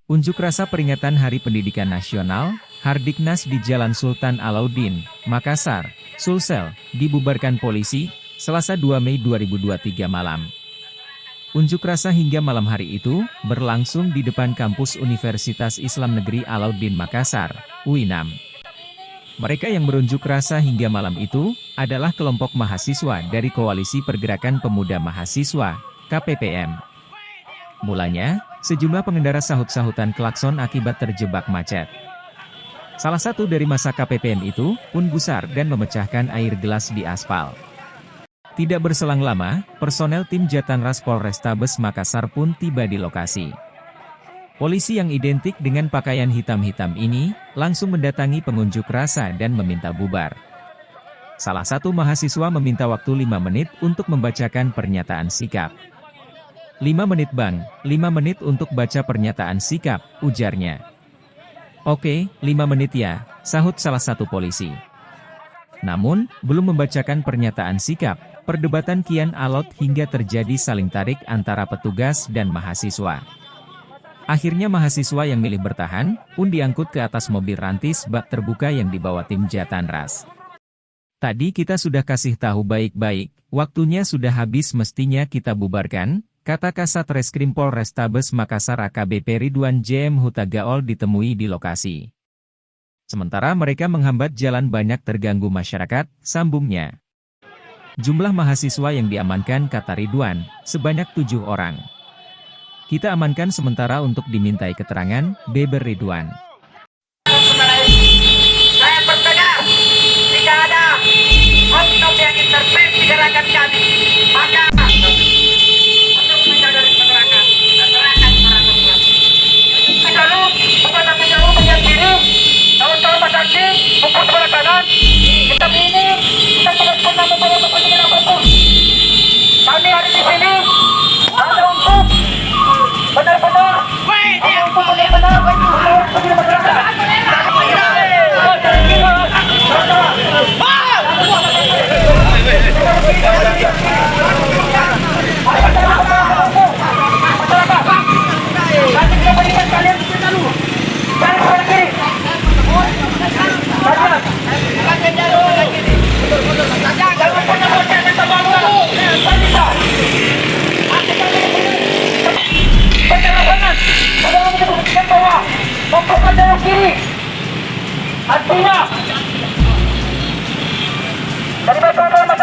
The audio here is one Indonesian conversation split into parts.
Unjuk rasa peringatan Hari Pendidikan Nasional, Hardiknas di Jalan Sultan Alauddin, Makassar, Sulsel, dibubarkan polisi, Selasa 2 Mei 2023 malam. Unjuk rasa hingga malam hari itu, berlangsung di depan kampus Universitas Islam Negeri Alauddin Makassar, UINAM. Mereka yang berunjuk rasa hingga malam itu, adalah kelompok mahasiswa dari Koalisi Pergerakan Pemuda Mahasiswa, KPPM. Mulanya, sejumlah pengendara sahut-sahutan klakson akibat terjebak macet. Salah satu dari masa KPPM itu, pun gusar dan memecahkan air gelas di aspal. Tidak berselang lama, personel tim Jatanras Polrestabes Makassar pun tiba di lokasi. Polisi yang identik dengan pakaian hitam-hitam ini, langsung mendatangi pengunjuk rasa dan meminta bubar. Salah satu mahasiswa meminta waktu 5 menit untuk membacakan pernyataan sikap. 5 menit bang, 5 menit untuk baca pernyataan sikap, ujarnya. Oke, 5 menit ya, sahut salah satu polisi. Namun, belum membacakan pernyataan sikap, perdebatan kian alot hingga terjadi saling tarik antara petugas dan mahasiswa. Akhirnya mahasiswa yang milih bertahan, pun diangkut ke atas mobil rantis bak terbuka yang dibawa tim Jatanras. Tadi kita sudah kasih tahu baik-baik, waktunya sudah habis mestinya kita bubarkan, kata Kasat Reskrim Polrestabes Makassar AKBP Ridwan JM Huta Gaol ditemui di lokasi. Sementara mereka menghambat jalan banyak terganggu masyarakat, sambungnya. Jumlah mahasiswa yang diamankan kata Ridwan, sebanyak 7 orang. Kita amankan sementara untuk dimintai keterangan, beber Ridwan. Saya bertanya, jika ada oknum yang intervensi gerakan kami, maka untuk mencari keterangan kepada teman. Lalu, kepada penjauh bagian kiri, kawan-kawan Mas Aksi, pukul sebelah kanan, kita ini, kita terus pernah membawa kepentingan apapun. Kami hari di sini, ada untuk benar-benar, untuk benar-benar, artinya dari beberapa Mas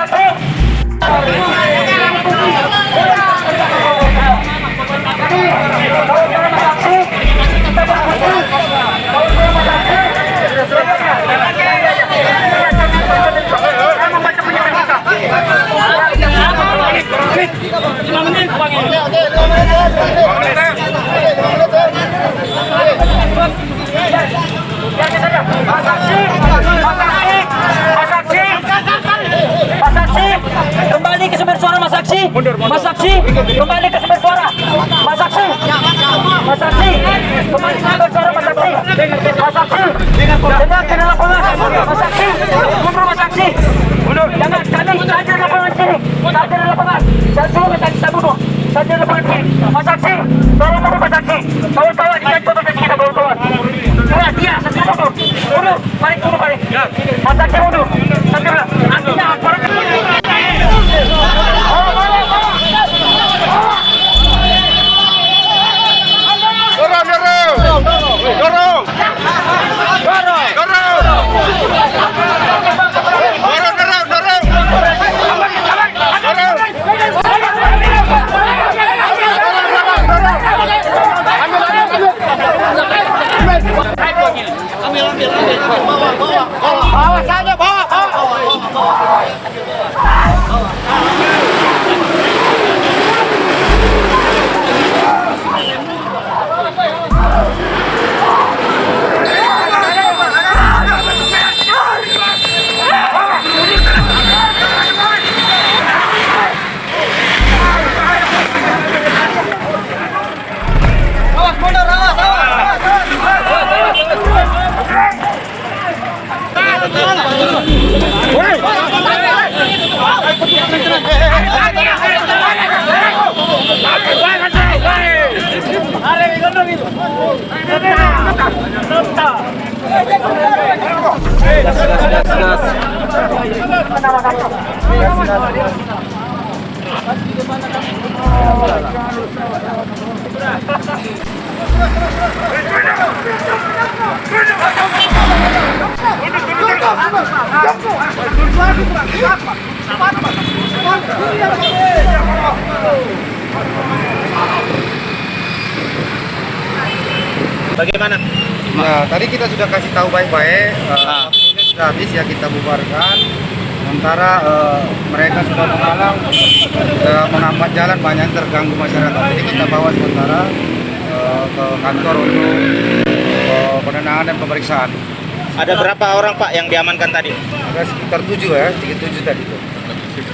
Aksi kembali ke sumber suara Mas Aksi. Mas Aksi kembali ke sumber suara Mas Aksi. Mas Aksi kembali ke sumber suara Mas Aksi. Mas Aksi dengar ke lapangan Mas Aksi. Mundur Mas Aksi. Mundur. Jangan kami saja di lapangan sini. Saja di lapangan. Saya suruh Mas Aksi bunuh. Saja di lapangan sini. Mas Aksi tolong mundur Mas Aksi. Kawan-kawan kita coba kita kawan-kawan. Dia satu mundur. Mundur. Balik mundur balik. Mas Aksi mundur. Artinya aparat bawa saja, bawa. Ada Bagaimana? Nah, tadi kita sudah kasih tahu baik-baik, waktunya sudah habis ya kita bubarkan. Sementara mereka sudah menghalang, menghambat jalan, banyak yang terganggu masyarakat. Jadi kita bawa sementara ke kantor untuk penenangan dan pemeriksaan. Ada berapa orang Pak yang diamankan tadi? Ada sekitar 7 ya, 7 tadi itu.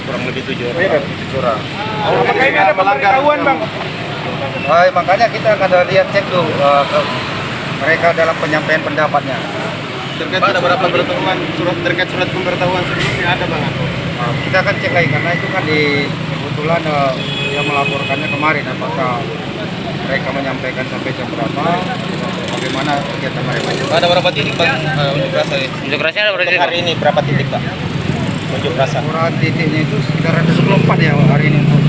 Kurang lebih 7 orang. Iya, 7 orang. Apakah ini ada pemberitahuan Bang? Makanya kita akan lihat cek tuh mereka dalam penyampaian pendapatnya. Terkait ada berapa pertemuan terkait surat pemberitahuan sebelumnya ada Bang? Kita akan cek lagi karena itu kan kebetulan yang melaporkannya kemarin apakah mereka menyampaikan sampai jam berapa, bagaimana kegiatan mereka. Ada berapa titik Bang unjuk rasa? Unjuk rasanya ada berapa titik? Hari ini berapa titik Pak? Unjuk rasa. Kurang titiknya itu sekitar ada 24 ya hari ini untuk